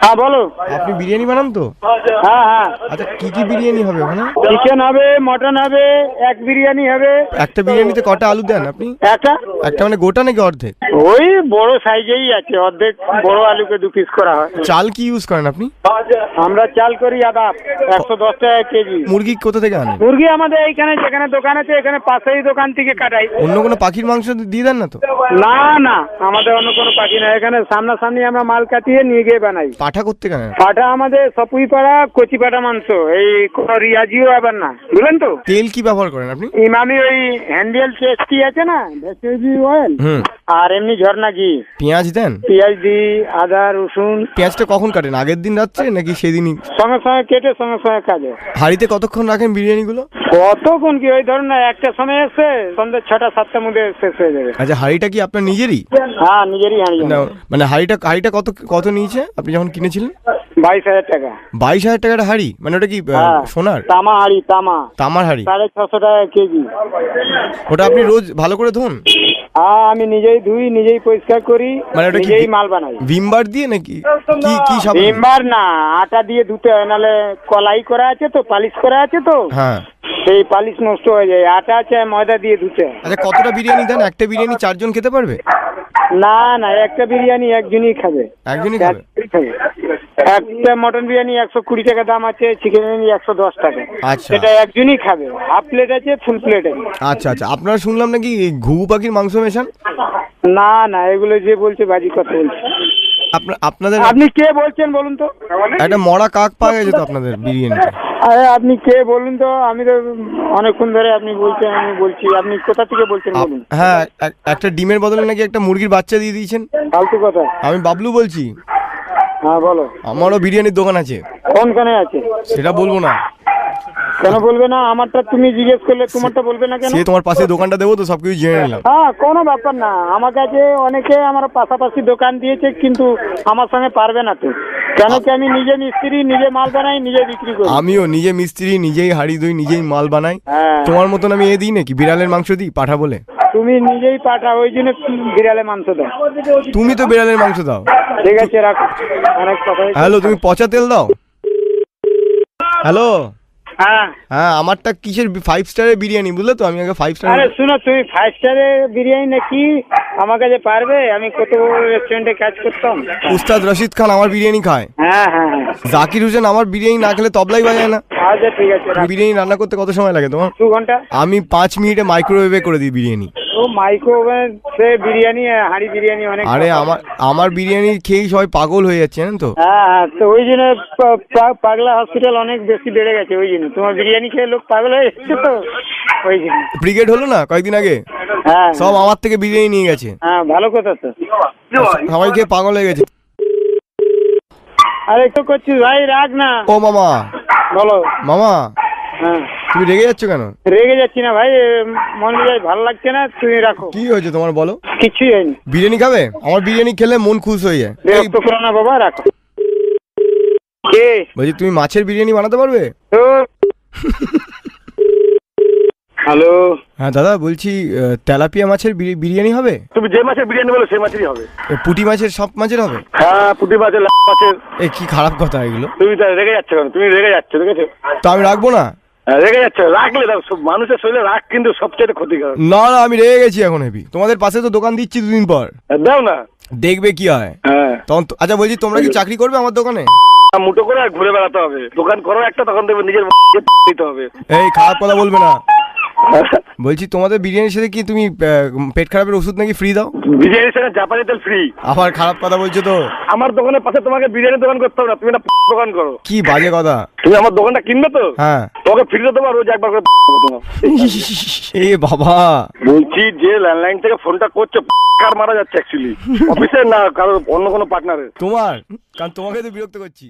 হ্যাঁ বলো। আপনি বিরিয়ানি বানান তো? হ্যাঁ হ্যাঁ। আচ্ছা কি কি বিরিয়ানি হবে ওখানে? চিকেন হবে, মটন হবে, এক বিরিয়ানি হবে। একটা বিরিয়ানিতে কটা আলু দেন আপনি? একটা একটা মানে গোটা নাকি অর্ধেক? ওই বড় সাইজেই আছে, অর্ধেক বড় আলুকে 2 পিস করা হয়। চাল কি ইউজ করেন আপনি? আমরা চাল করি আদা 110 টাকা কেজি। মুরগি কোথা থেকে আনেন? মুরগি আমাদের এইখানে যেখানে দোকান আছে এখানে পাশেই দোকান থেকে কাটাই। অন্য কোনো পাখির মাংস দিয়ে দেন না তো? না না, আমাদের অন্য কোনো পাখি না, এখানে সামনাসামনি আমরা মাল কাটিয়ে নিয়ে গিয়ে বানাই। পাঠা করতে কেন? পাটা আমাদের সপুইপাড়া কচি পাটা মাংস, এই কোনো রিয়াজিও আবার না, বুঝলেন তো। তেল কি ব্যবহার করেন আপনি? ইমামি ওই হ্যান্ডেল টেস্টি আছে না, ভেজিটেবল অয়েল, আর এমনি ঝর্ণা ঘি। পেঁয়াজ দেন? পেঁয়াজ দিই, আদা রসুন। পেঁয়াজটা কখন কাটেন? আগের দিন রাত্রে নাকি সেদিনই? সঙ্গে সঙ্গে কেটে সঙ্গে সঙ্গে কাজে। হাঁড়িতে কতক্ষণ রাখেন বিরিয়ানিগুলো? কতক্ষণ কি, ওই ধরুন না, একটা সময় এসে সন্ধ্যে 6টা-7টার মধ্যে শেষ হয়ে যাবে। আচ্ছা হাঁড়িটা কি আপনার নিজেরই? হ্যাঁ নিজেরই হাঁড়ি। না মানে হাঁড়িটা কত নিয়েছে আপনি যখন কিনেছিলেন? 22,000 টাকা। 22,000 টাকার হাঁড়ি? মানে ওটা কি সোনার? তামা হাঁড়ি, তামার হাঁড়ি। 650 টাকা কেজি। ওটা আপনি রোজ ভালো করে ধোন? হ্যাঁ আমি নিজেই ধুই, নিজেই পরিষ্কার করি, মানে ওটা কি নিজেই মাল বানাই। ভিমবার দিয়ে নাকি কি সব? ভিমবার না, আটা দিয়ে ধুতে হয়, নাহলে কলাই করা আছে তো, পালিশ করা আছে তো, হ্যাঁ সেই পালিশ নষ্ট হয়ে যায়। আটা আছে, ময়দা দিয়ে ধুতে হয়। আচ্ছা কতটা বিরিয়ানি দেন? একটা বিরিয়ানি 4 জন খেতে পারবে? না না, একটা বিরিয়ানি একজনই খাবে। একজনই খাবে? একটা মটন বিরিয়ানি 120 টাকা দাম আছে, চিকেন বিরিয়ানি 110 টাকা। আচ্ছা সেটা একজনই খাবে। হাফ প্লেট আছে, ফুল প্লেট আছে। আচ্ছা আচ্ছা আপনারা শুনলাম নাকি ঘুঘু পাখির মাংস মেশান? না না, এগুলো যে বলছে বাজি কথা বলছে। আপনাদের আপনি কে বলছেন বলুন তো? একটা মরা কাক পাওয়া গেছে তো আপনাদের বিরিয়ানিতে। আরে আপনি কে বলুন তো? আমি তো অনেকক্ষণ ধরে আপনি বলছেন, আমি বলছি, আপনি কোথা থেকে বলছেন বলুন। হ্যাঁ একটা ডিমের বদলে নাকি একটা মুরগির বাচ্চা দিয়ে দিয়েছেন। ফালতু কথা। আমি বাবলু বলছি। হ্যাঁ বলো। আমারও বিরিয়ানির দোকান আছে। কোনখানে আছে? সেটা বলবো না। কেন বলবে না? আমারটা তুমি জিজ্ঞেস করলে তোমারটা বলবে না কেন? সে তোমার পাশে দোকানটা দেবো তো, সবকিছু জেনে নিলাম। হ্যাঁ কোনো ব্যাপার না, আমার কাছে অনেকে আমার পাশাপাশি দোকান দিয়েছে, কিন্তু আমার সঙ্গে পারবে না তো। কেন কি, আমি নিজে মিস্ত্রি, নিজে মাল বানাই, নিজে বিক্রি করি। আমিও নিজে মিস্ত্রি, নিজেই হাঁড়ি ধুই, নিজেই মাল বানাই। হ্যাঁ। তোমার মতন আমি দিই নাকি বিড়ালের মাংস দিই পাঠা বলে? তুমি নিজেই পাঠা, ওই জন্য বিড়ালে মাংস দাও। তুমি তো বিড়ালের মাংস দাও। ঠিক আছে রাখো, অনেক কথা। হ্যালো, তুমি পচা তেল দাও? হ্যালো। হ্যাঁ হ্যাঁ আমারটা কিসের 5 স্টারের বিরিয়ানি, বুঝলে তো? আমি আগে 5 স্টার। আরে শুনো, তুমি 5 স্টারের বিরিয়ানি নাকি আমার কাছে পারবে? আমি কত বড় রেস্টুরেন্টে কাজ করতাম। উস্তাদ রশিদ খান আমার বিরিয়ানি খায়। হ্যাঁ হ্যাঁ হ্যাঁ। জাকির হোসেন আমার বিরিয়ানি না খেলে তবলাই বাজায় না। আচ্ছা ঠিক আছে। বিরিয়ানি রান্না করতে কত সময় লাগে তোমার? 2 ঘন্টা। আমি 5 মিনিটে মাইক্রোওয়েভে করে দিই বিরিয়ানি। ও মাইক্রোওভেন সে বিরিয়ানি, হাঁড়ি বিরিয়ানি অনেক। আরে আমার বিরিয়ানি খেয়েই সবাই পাগল হয়ে যাচ্ছে জানেন তো। হ্যাঁ হ্যাঁ, তো ওই জন্য পাগলা হসপিটাল অনেক বেশি বেড়ে গেছে, ওই জন্য তোমার বিরিয়ানি খেয়ে লোক পাগল হয়ে যাচ্ছে তো, ওই জন্য। ব্রিগেড হলো না কয়েকদিন আগে, হ্যাঁ সব আমার থেকে বিরিয়ানি নিয়ে গেছে। হ্যাঁ ভালো কথা তো। সবাই খেয়ে পাগল হয়ে গেছে। আরে তো করছিস ভাই, রাখ না। ও মামা। বলো মামা। হ্যাঁ। তুমি রেগে যাচ্ছ কেন? রেগে যাচ্ছি না ভাই, মন মেজাজ ভালো লাগছে না, তুমি রাখো। কি হয়েছে তোমার বলো? কিছুই হয়নি। বিরিয়ানি খাবে? আমার বিরিয়ানি খেলে মন খুশ হয়ে যায়। বিরক্ত করো না বাবা, রাখো। কে বলছি তুমি মাছের বিরিয়ানি বানাতে পারবে? হ্যালো। হ্যাঁ দাদা বলছি তেলাপিয়া মাছের বিরিয়ানি হবে? তুমি যে মাছের বিরিয়ানি বলো সেই মাছেরই হবে। পুঁটি মাছের, সব মাছের হবে? হ্যাঁ পুঁটি মাছের, মাছের। এ কি খারাপ কথা এগুলো। তুমি রেগে যাচ্ছ কেন? তুমি রেগে যাচ্ছ, দেখেছো তো আমি রাখবো না। রেগে যাচ্ছ, রাখলে মানুষের শরীরে রাগ কিন্তু সবচেয়ে ক্ষতিকারক। না না আমি রেগে গেছি এখন হেবি। তোমাদের পাশে তো দোকান দিচ্ছি 2 দিন পর। দাও না, দেখবে কি হয়। হ্যাঁ তখন আচ্ছা বলছি তোমরা কি চাকরি করবে আমার দোকানে? মুটো করে আর ঘুরে বেড়াতে হবে। দোকান করো একটা, তখন দেখবে নিজের দিতে হবে। এই খারাপ কথা বলবে না। বলছি তোমাদের বিরিয়ানির সাথে কি তুমি পেট খারাপের ওষুধ নাকি ফ্রি দাও? বিরিয়ানির সাথে জাপানি তেল ফ্রি। আবার খারাপ কথা বলছো তো। আমার দোকানের পাশে তোমাকে বিরিয়ানি দোকান করতে হবে না, তুমি একটা দোকান করো। কি বাজে কথা। তুমি আমার দোকানটা কিনবে তো? হ্যাঁ। তোমাকে ফ্রিতে দেবো, রোজ একবার করে তোমার। এ বাবা। বলছি যে ল্যান্ডলাইন থেকে ফোনটা করছো, কার মারা যাচ্ছে অ্যাকচুয়ালি? অফিসের না কারো অন্য কোনো পার্টনারের? তোমার, কারণ তোমাকে তো বিরক্ত করছি।